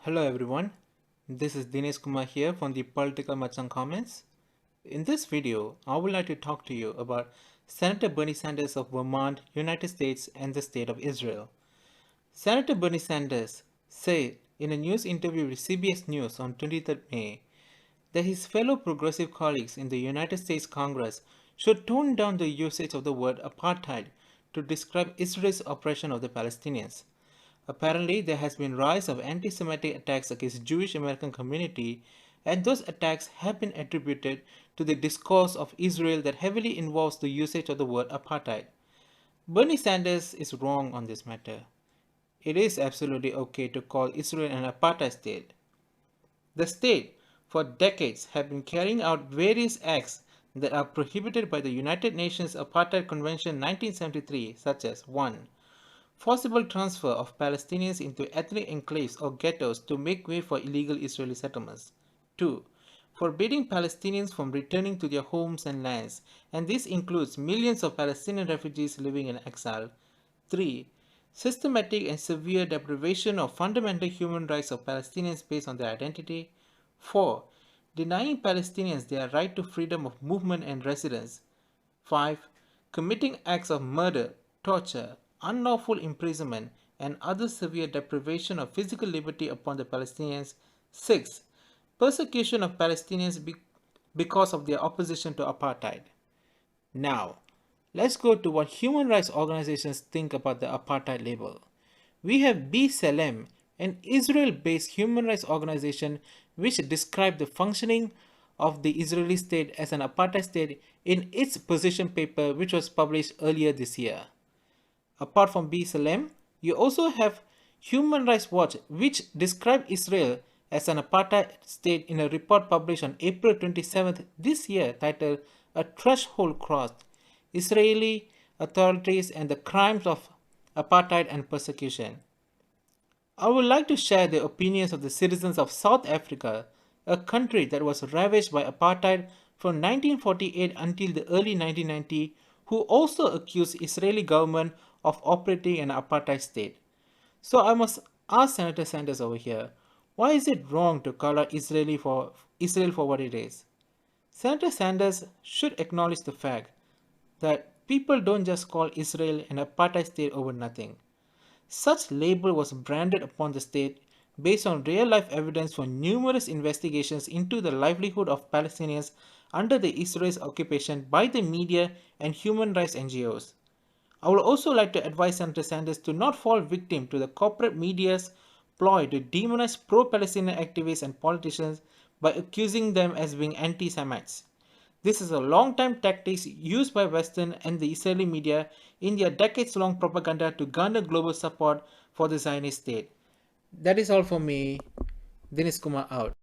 Hello everyone, this is Dinesh Kumar here from the Political Machang Comments. In this video, I would like to talk to you about Senator Bernie Sanders of Vermont, United States and the State of Israel. Senator Bernie Sanders said in a news interview with CBS News on 23rd May that his fellow progressive colleagues in the United States Congress should tone down the usage of the word apartheid to describe Israel's oppression of the Palestinians. Apparently, there has been rise of anti-Semitic attacks against Jewish American community, and those attacks have been attributed to the discourse of Israel that heavily involves the usage of the word apartheid. Bernie Sanders is wrong on this matter. It is absolutely okay to call Israel an apartheid state. The state, for decades, have been carrying out various acts that are prohibited by the United Nations Apartheid Convention 1973, such as 1. Forcible transfer of Palestinians into ethnic enclaves or ghettos to make way for illegal Israeli settlements. 2. Forbidding Palestinians from returning to their homes and lands, and this includes millions of Palestinian refugees living in exile. 3. Systematic and severe deprivation of fundamental human rights of Palestinians based on their identity. 4. Denying Palestinians their right to freedom of movement and residence. 5. Committing acts of murder, torture, unlawful imprisonment, and other severe deprivation of physical liberty upon the Palestinians. 6. Persecution of Palestinians because of their opposition to apartheid. Now, let's go to what human rights organizations think about the apartheid label. We have B'Tselem, an Israel-based human rights organization which described the functioning of the Israeli state as an apartheid state in its position paper which was published earlier this year. Apart from B'Tselem, you also have Human Rights Watch, which described Israel as an apartheid state in a report published on April 27th this year titled A Threshold Crossed: Israeli Authorities and the Crimes of Apartheid and Persecution. I would like to share the opinions of the citizens of South Africa, a country that was ravaged by apartheid from 1948 until the early 1990s, who also accused Israeli government of operating an apartheid state. So I must ask Senator Sanders over here, why is it wrong to call out Israel for what it is? Senator Sanders should acknowledge the fact that people don't just call Israel an apartheid state over nothing. Such label was branded upon the state based on real-life evidence from numerous investigations into the livelihood of Palestinians under the Israel's occupation by the media and human rights NGOs. I would also like to advise Senator Sanders to not fall victim to the corporate media's ploy to demonize pro-Palestinian activists and politicians by accusing them as being anti-Semites. This is a long-time tactic used by Western and the Israeli media in their decades-long propaganda to garner global support for the Zionist state. That is all for me. Dinesh Kumar out.